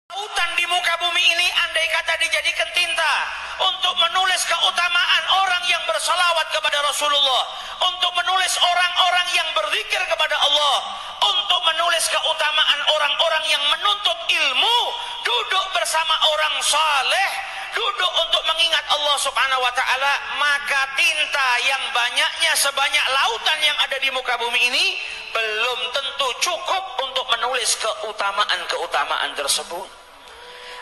Lautan di muka bumi ini andai kata dijadikan tinta untuk menulis keutamaan orang yang bersalawat kepada Rasulullah, untuk menulis orang-orang yang berzikir kepada Allah, untuk menulis keutamaan orang-orang yang menuntut ilmu, duduk bersama orang saleh, duduk untuk mengingat Allah Subhanahu wa ta'ala, maka tinta yang banyaknya sebanyak lautan yang ada di muka bumi ini belum tentu cukup untuk menulis keutamaan-keutamaan tersebut.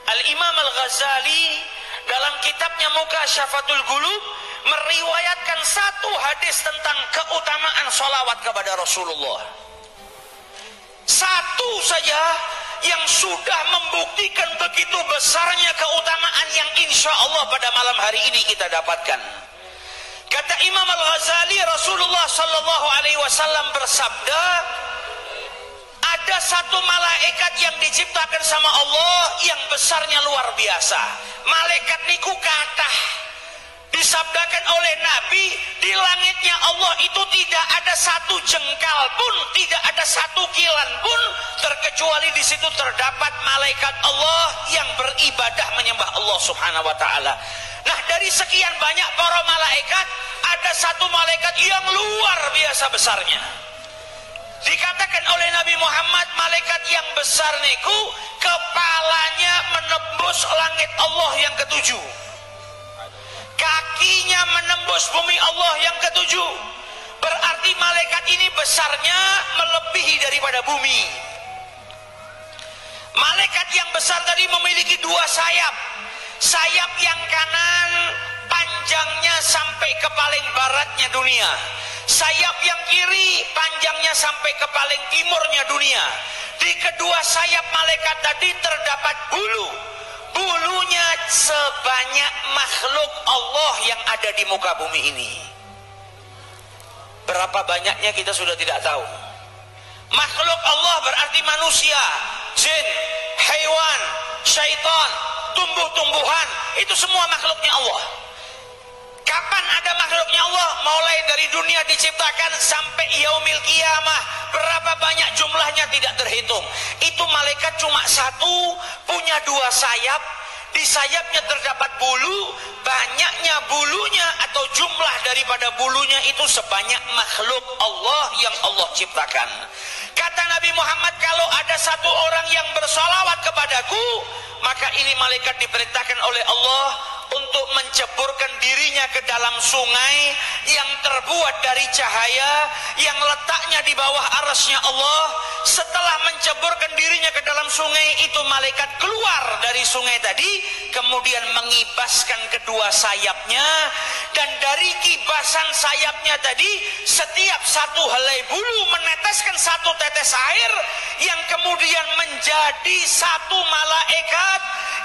Al-Imam Al-Ghazali dalam kitabnya Mukasyafatul Qulub meriwayatkan satu hadis tentang keutamaan salawat kepada Rasulullah. Satu saja yang sudah membuktikan begitu besarnya keutamaan yang insya Allah pada malam hari ini kita dapatkan. Kata Imam Al-Ghazali, Rasulullah Sallallahu Alaihi Wasallam bersabda, ada satu malaikat yang diciptakan sama Allah yang besarnya luar biasa. Malaikat niku kathah. Disabdakan oleh Nabi, di langitnya Allah itu tidak ada satu jengkal pun, tidak ada satu kilan pun, terkecuali di situ terdapat malaikat Allah yang beribadah menyembah Allah Subhanahu wa ta'ala. Nah, dari sekian banyak para malaikat, ada satu malaikat yang luar biasa besarnya. Dikatakan oleh Nabi Muhammad, malaikat yang besar niku kepalanya menembus langit Allah yang ketujuh, kakinya menembus bumi Allah yang ketujuh. Berarti malaikat ini besarnya melebihi daripada bumi. Malaikat yang besar tadi memiliki dua sayap. Sayap yang kanan panjangnya sampai ke paling baratnya dunia. Sayap yang kiri panjangnya sampai ke paling timurnya dunia. Di kedua sayap malaikat tadi terdapat bulu. Bulunya sebanyak makhluk Allah yang ada di muka bumi ini. Berapa banyaknya kita sudah tidak tahu. Makhluk Allah berarti manusia, jin, hewan, syaitan, tumbuh-tumbuhan, itu semua makhluknya Allah. Kapan ada makhluknya Allah? Mulai dari dunia diciptakan sampai yaumil qiyamah. Berapa banyak jumlahnya tidak terhitung. Itu malaikat cuma satu, punya dua sayap. Di sayapnya terdapat bulu. Banyaknya bulunya atau jumlah daripada bulunya itu sebanyak makhluk Allah yang Allah ciptakan. Kata Nabi Muhammad, kalau ada satu orang yang bersolawat kepadaku, maka ini malaikat diperintahkan oleh Allah untuk menceburkan dirinya ke dalam sungai yang terbuat dari cahaya, yang letaknya di bawah arasnya Allah. Setelah menceburkan dirinya ke dalam sungai itu, malaikat keluar dari sungai tadi, kemudian mengibaskan kedua sayapnya, dan dari kibasan sayapnya tadi, setiap satu helai bulu meneteskan satu tetes air, yang kemudian menjadi satu malaikat,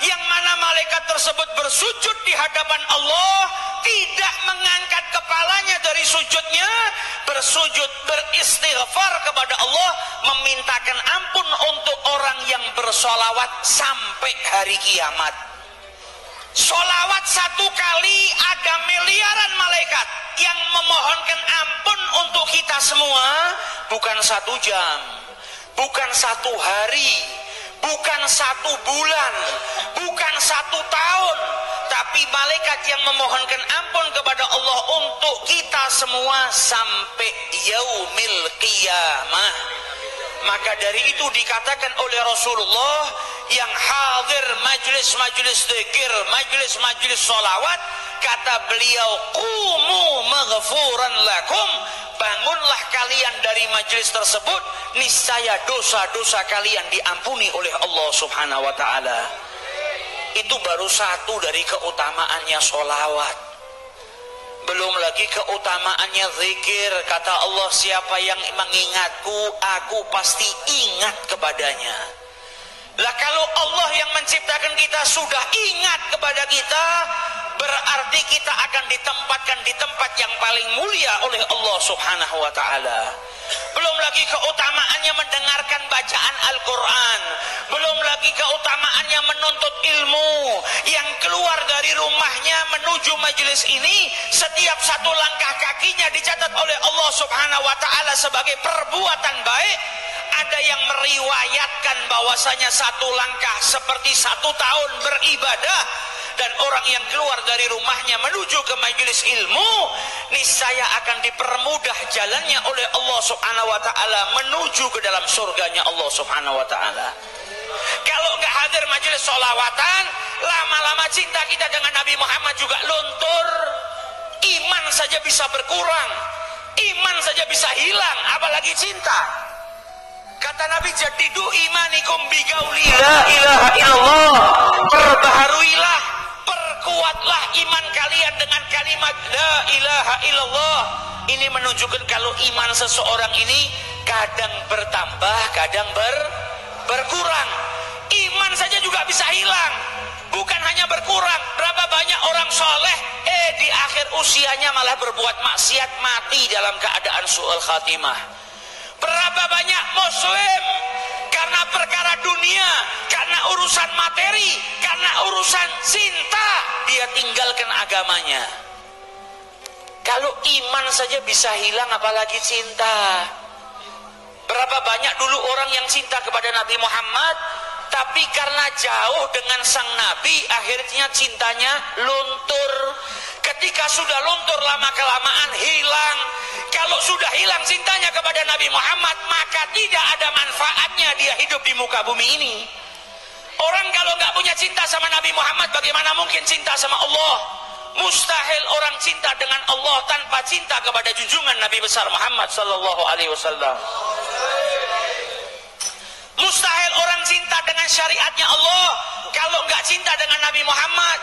yang mana malaikat tersebut bersujud di hadapan Allah, tidak mengangkat kepalanya dari sujudnya, bersujud beristighfar kepada Allah, memintakan ampun untuk orang yang bersolawat sampai hari kiamat. Solawat satu kali ada miliaran malaikat yang memohonkan ampun untuk kita semua, bukan satu jam, bukan satu hari, bukan satu bulan, bukan satu tahun, tapi malaikat yang memohonkan ampun kepada Allah untuk kita semua sampai yaumil qiyamah. Maka dari itu dikatakan oleh Rasulullah, yang hadir majlis-majlis zikir, majlis-majlis sholawat, kata beliau, qumu maghfuran lakum, bangunlah kalian dari majlis tersebut, niscaya dosa-dosa kalian diampuni oleh Allah Subhanahu wa ta'ala. Itu baru satu dari keutamaannya sholawat. Belum lagi keutamaannya zikir. Kata Allah, siapa yang mengingatku, aku pasti ingat kepadanya. Lah kalau Allah yang menciptakan kita sudah ingat kepada kita, berarti kita akan ditempatkan di tempat yang paling mulia oleh Allah Subhanahu wa ta'ala. Belum lagi keutamaannya mendengarkan bacaan Al-Quran, belum lagi keutamaannya menuntut ilmu. Yang keluar dari rumahnya menuju majelis ini, setiap satu langkah kakinya dicatat oleh Allah Subhanahu wa ta'ala sebagai perbuatan baik. ada yang meriwayatkan bahwasanya satu langkah seperti 1 tahun beribadah, dan orang yang keluar dari rumahnya menuju ke majelis ilmu niscaya akan dipermudah jalannya oleh Allah Subhanahu wa taala menuju ke dalam surganya Allah Subhanahu wa taala. Kalau nggak hadir majelis sholawatan, lama-lama cinta kita dengan Nabi Muhammad juga luntur. Iman saja bisa berkurang, iman saja bisa hilang, apalagi cinta. Kata Nabi, jadidu imanikum bigauli la ilaha illallah. Perbaharuilah, perkuatlah iman kalian dengan kalimat la ilaha illallah. Ini menunjukkan kalau iman seseorang ini kadang bertambah, kadang berkurang. Iman saja juga bisa hilang, bukan hanya berkurang. Berapa banyak orang soleh di akhir usianya malah berbuat maksiat, mati dalam keadaan su'ul khatimah. Berapa banyak muslim karena perkara dunia, karena urusan materi, karena urusan cinta, dia tinggalkan agamanya. Kalau iman saja bisa hilang, apalagi cinta. Berapa banyak dulu orang yang cinta kepada Nabi Muhammad, tapi karena jauh dengan sang Nabi, akhirnya cintanya luntur. Ketika sudah luntur, lama-kelamaan hilang. Kalau sudah hilang cintanya kepada Nabi Muhammad, maka tidak ada manfaatnya dia hidup di muka bumi ini. Orang kalau nggak punya cinta sama Nabi Muhammad, bagaimana mungkin cinta sama Allah? Mustahil orang cinta dengan Allah tanpa cinta kepada junjungan Nabi besar Muhammad sallallahu alaihi wasallam. Mustahil orang cinta dengan syariatnya Allah kalau nggak cinta dengan Nabi Muhammad.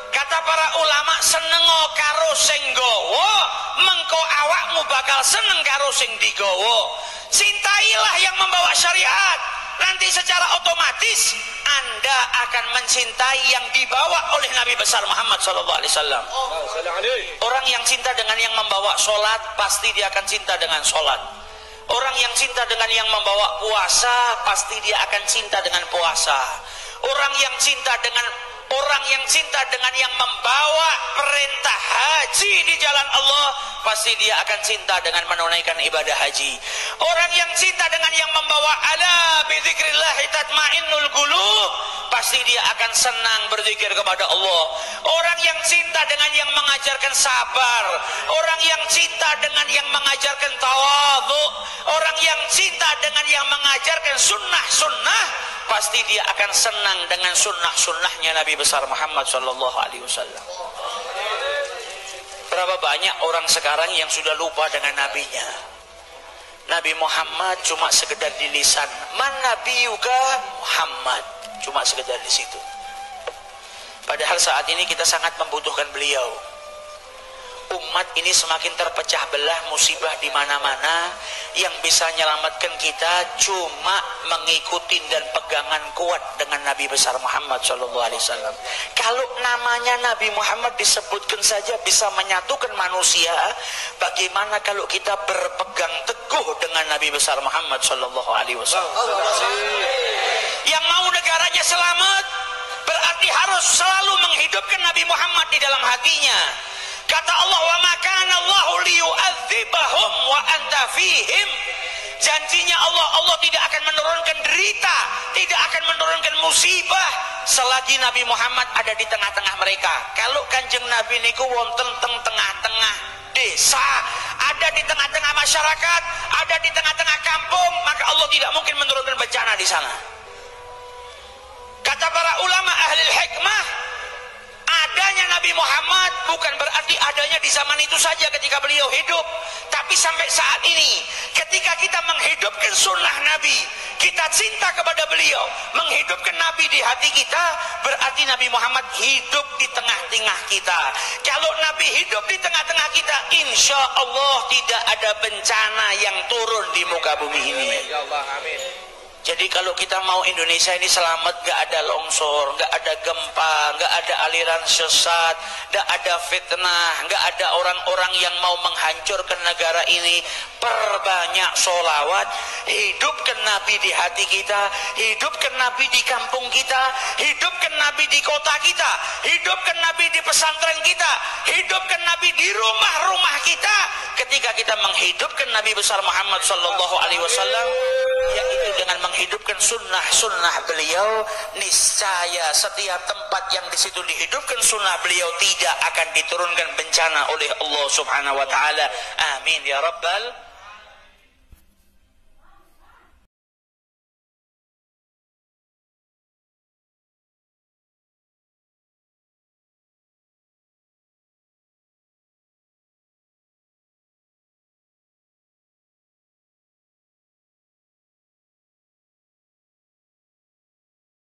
Kata para ulama, senengo karo sing gowo, mengko awakmu bakal seneng karo sing digowo. Cintailah yang membawa syariat, nanti secara otomatis Anda akan mencintai yang dibawa oleh Nabi besar Muhammad sallallahu alaihi wasallam. Orang yang cinta dengan yang membawa sholat, pasti dia akan cinta dengan sholat. Orang yang cinta dengan yang membawa puasa, pasti dia akan cinta dengan puasa. Orang yang cinta dengan yang membawa perintah haji di jalan Allah, pasti dia akan cinta dengan menunaikan ibadah haji. Orang yang cinta dengan yang membawa ala bi dzikrillah tatmainnul qulub, pasti dia akan senang berzikir kepada Allah. Orang yang cinta dengan yang mengajarkan sabar, orang yang cinta dengan yang mengajarkan tawadhu, orang yang cinta dengan yang mengajarkan sunnah-sunnah, pasti dia akan senang dengan sunnah-sunnahnya Nabi besar Muhammad sallallahu alaihi wasallam. Berapa banyak orang sekarang yang sudah lupa dengan nabinya. Nabi Muhammad cuma sekedar di lisan. Man nabiyuka Muhammad, cuma sekedar di situ. Padahal saat ini kita sangat membutuhkan beliau. Umat ini semakin terpecah belah, musibah di mana-mana. Yang bisa menyelamatkan kita cuma mengikuti dan pegangan kuat dengan Nabi besar Muhammad SAW. Kalau namanya Nabi Muhammad disebutkan saja bisa menyatukan manusia, bagaimana kalau kita berpegang teguh dengan Nabi besar Muhammad SAW? Yang mau negaranya selamat berarti harus selalu menghidupkan Nabi Muhammad di dalam hatinya. Kata Allah, wa ma kana Allahu liyu'adzibahum wa anta fihim. Janjinya Allah tidak akan menurunkan derita, tidak akan menurunkan musibah selagi Nabi Muhammad ada di tengah-tengah mereka. Kalau Kanjeng Nabi niku wonten tengah-tengah desa, ada di tengah-tengah masyarakat, ada di tengah-tengah kampung, maka Allah tidak mungkin menurunkan bencana di sana. Kata para ulama ahli hikmah, adanya Nabi Muhammad bukan berarti adanya di zaman itu saja ketika beliau hidup, tapi sampai saat ini ketika kita menghidupkan sunnah Nabi, kita cinta kepada beliau, menghidupkan Nabi di hati kita, berarti Nabi Muhammad hidup di tengah-tengah kita. Kalau Nabi hidup di tengah-tengah kita, insya Allah tidak ada bencana yang turun di muka bumi ini. Ya Allah, amin. Jadi kalau kita mau Indonesia ini selamat, gak ada longsor, gak ada gempa, gak ada aliran sesat, gak ada fitnah, gak ada orang-orang yang mau menghancurkan negara ini, perbanyak sholawat, hidupkan Nabi di hati kita, hidupkan Nabi di kampung kita, hidupkan Nabi di kota kita, hidupkan Nabi di pesantren kita, hidupkan Nabi di rumah-rumah kita. Ketika kita menghidupkan Nabi besar Muhammad sallallahu alaihi wasallam, yaitu dengan menghidupkan sunnah beliau, niscaya setiap tempat yang di situ dihidupkan sunnah beliau tidak akan diturunkan bencana oleh Allah Subhanahu wa taala. Amin ya rabbal